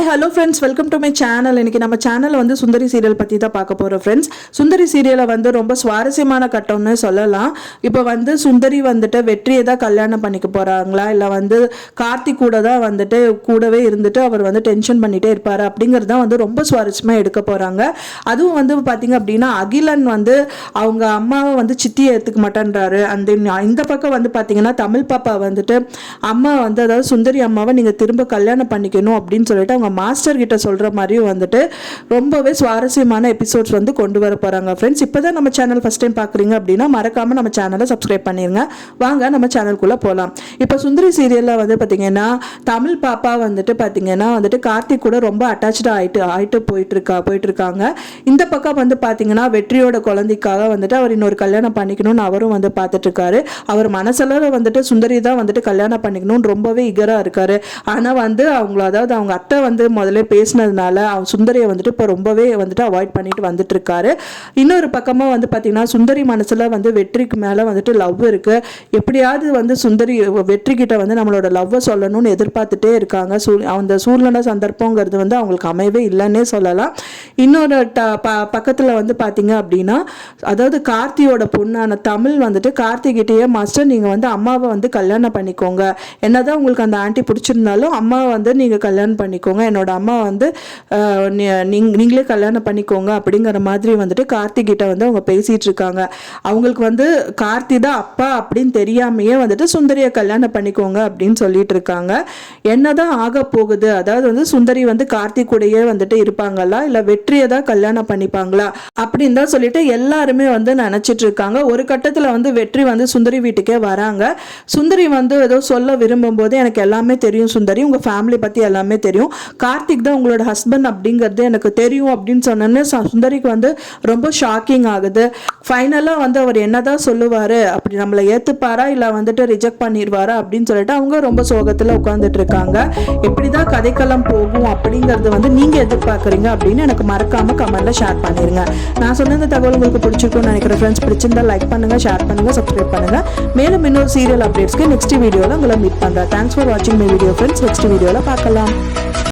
Hello friends, welcome to my channel. இன்னைக்கு நம்ம channel வந்து சுந்தரி சீரியல் பற்றி தான் பார்க்க போகிறோம் ஃப்ரெண்ட்ஸ். சுந்தரி சீரியலை வந்து ரொம்ப சுவாரஸ்யமான கட்டம்னு சொல்லலாம். இப்போ வந்து சுந்தரி வந்துட்டு வெற்றியை தான் கல்யாணம் பண்ணிக்க போகிறாங்களா, இல்லை வந்து கார்த்திக் கூட தான் வந்துட்டு கூடவே இருந்துட்டு அவர் வந்து டென்ஷன் பண்ணிகிட்டே இருப்பார் அப்படிங்கிறது தான் வந்து ரொம்ப சுவாரஸ்யமாக எடுக்க போகிறாங்க. அதுவும் வந்து பார்த்திங்க அப்படின்னா அகிலன் வந்து அவங்க அம்மாவை வந்து சித்தியை ஏற்றுக்க மாட்டேன்றாரு. இந்த பக்கம் வந்து பார்த்திங்கன்னா தமிழ் பாப்பா வந்துட்டு அம்மா வந்து அதாவது சுந்தரி அம்மாவை நீங்கள் திரும்ப கல்யாணம் பண்ணிக்கணும் அப்படின்னு சொல்லிட்டு அவங்க மாஸ்டர் கிட்ட சொல்ற மாதிரியும் வந்துட்டு ரொம்பவே சுவாரஸ்யமான எபிசோட்ஸ் வந்து கொண்டு வர போறாங்க ஃப்ரெண்ட்ஸ். இப்போதான் நம்ம சேனல் ஃபர்ஸ்ட் டைம் பார்க்குறீங்க அப்படின்னா மறக்காம நம்ம சேனலை சப்ஸ்கிரைப் பண்ணிருங்க. வாங்க நம்ம சேனலுக்குள்ள போகலாம். இப்போ சுந்தரி சீரியல்ல வந்து பார்த்தீங்கன்னா தமிழ் பாப்பா வந்துட்டு பார்த்தீங்கன்னா வந்துட்டு கார்த்திக் கூட ரொம்ப அட்டாச்சாக ஆயிட்டு போயிட்டு இருக்காங்க. இந்த பக்கம் வந்து பார்த்தீங்கன்னா வெற்றியோட குழந்தைக்காக வந்துட்டு அவர் இன்னொரு கல்யாணம் பண்ணிக்கணும்னு அவரும் வந்து பார்த்துட்டு இருக்காரு. அவர் மனசளவு வந்துட்டு சுந்தரி தான் வந்துட்டு கல்யாணம் பண்ணிக்கணும்னு ரொம்பவே இகரா இருக்காரு. ஆனால் வந்து அதாவது அவங்க அத்தை வந்து முதல்ல பேசினதுனால அவன் சுந்தரியை வந்துட்டு இப்போ ரொம்பவே வந்துட்டு அவாய்ட் பண்ணிட்டு வந்துட்டு இருக்காரு. இன்னொரு பக்கமாக வந்து பார்த்தீங்கன்னா சுந்தரி மனசுல வந்து வெற்றிக்கு மேலே வந்துட்டு லவ் இருக்கு. எப்படியாவது வந்து சுந்தரி வெற்றி கிட்ட வந்து நம்மளோட லவ்வை சொல்லணும்னு எதிர்பார்த்துட்டே இருக்காங்க. அந்த சூழ்நிலை சந்தர்ப்பங்கிறது வந்து அவங்களுக்கு அமையவே இல்லைன்னே சொல்லலாம். இன்னொரு பக்கத்தில் வந்து பார்த்தீங்க அப்படின்னா அதாவது கார்த்தியோட பொண்ணான தமிழ் வந்துட்டு கார்த்திகிட்டேயே மாஸ்டர் நீங்கள் வந்து அம்மாவை வந்து கல்யாணம் பண்ணிக்கோங்க, என்னதான் உங்களுக்கு அந்த ஆண்டி பிடிச்சிருந்தாலும் அம்மாவை வந்து நீங்கள் கல்யாணம் பண்ணிக்கோங்க, என்னோட அம்மா வந்து நீங்களே கல்யாணம் பண்ணிக்கோங்க அப்படிங்கிற மாதிரி வந்துட்டு கார்த்திக் கிட்ட வந்து அவங்க பேசிட்டு இருக்காங்க. அவங்களுக்கு வந்து கார்த்தி தான் அப்பா அப்படின்னு தெரியாமையே வந்துட்டு சுந்தரியை கல்யாணம் பண்ணிக்கோங்க அப்படின்னு சொல்லிட்டு இருக்காங்க. என்னதான் ஆக போகுது, அதாவது வந்து சுந்தரி வந்து கார்த்திக் கூடயே வந்துட்டு இருப்பாங்களா இல்ல வெற்றியை தான் கல்யாணம் பண்ணிப்பாங்களா அப்படின்னு தான் சொல்லிட்டு எல்லாருமே வந்து நினைச்சிட்டு இருக்காங்க. ஒரு கட்டத்துல வந்து வெற்றி வந்து சுந்தரி வீட்டுக்கே வராங்க. சுந்தரி வந்து ஏதோ சொல்ல விரும்பும் போது எனக்கு எல்லாமே தெரியும் சுந்தரி, உங்க ஃபேமிலி பத்தி எல்லாமே தெரியும், கார்த்திக் தான் உங்களோட ஹஸ்பண்ட் அப்படிங்கிறது எனக்கு தெரியும் அப்படின்னு சொன்னோன்னு சுந்தரிக்கு வந்து ரொம்ப ஷாக்கிங் ஆகுது. ஃபைனலாக வந்து அவர் என்னதான் சொல்லுவார், அப்படி நம்மளை ஏற்றுப்பாரா இல்லை வந்துட்டு ரிஜெக்ட் பண்ணிடுவாரா அப்படின்னு சொல்லிட்டு அவங்க ரொம்ப சோகத்தில் உட்காந்துட்டு இருக்காங்க. எப்படி தான் கதைக்களம் போகும் அப்படிங்கிறது வந்து நீங்கள் எதிர்பார்க்குறீங்க அப்படின்னு எனக்கு மறக்காமல் கமெண்ட்டில் ஷேர் பண்ணிடுங்க. நான் சொன்ன இந்த தகவல் உங்களுக்கு பிடிச்சிருக்கும்னு நினைக்கிறேன் ஃப்ரெண்ட்ஸ். பிடிச்சிருந்தா லைக் பண்ணுங்கள், ஷேர் பண்ணுங்கள், சப்ஸ்கிரைப் பண்ணுங்கள். மேலும் இன்னொரு சீரியல் அப்டேட்ஸ்க்கு நெக்ஸ்ட் வீடியோவில் உங்களை மீட் பண்ணுறேன். தேங்க்ஸ் ஃபார் வாட்சிங் மை வீடியோ ஃப்ரெண்ட்ஸ். நெக்ஸ்ட் வீடியோவில் பார்க்கலாம்.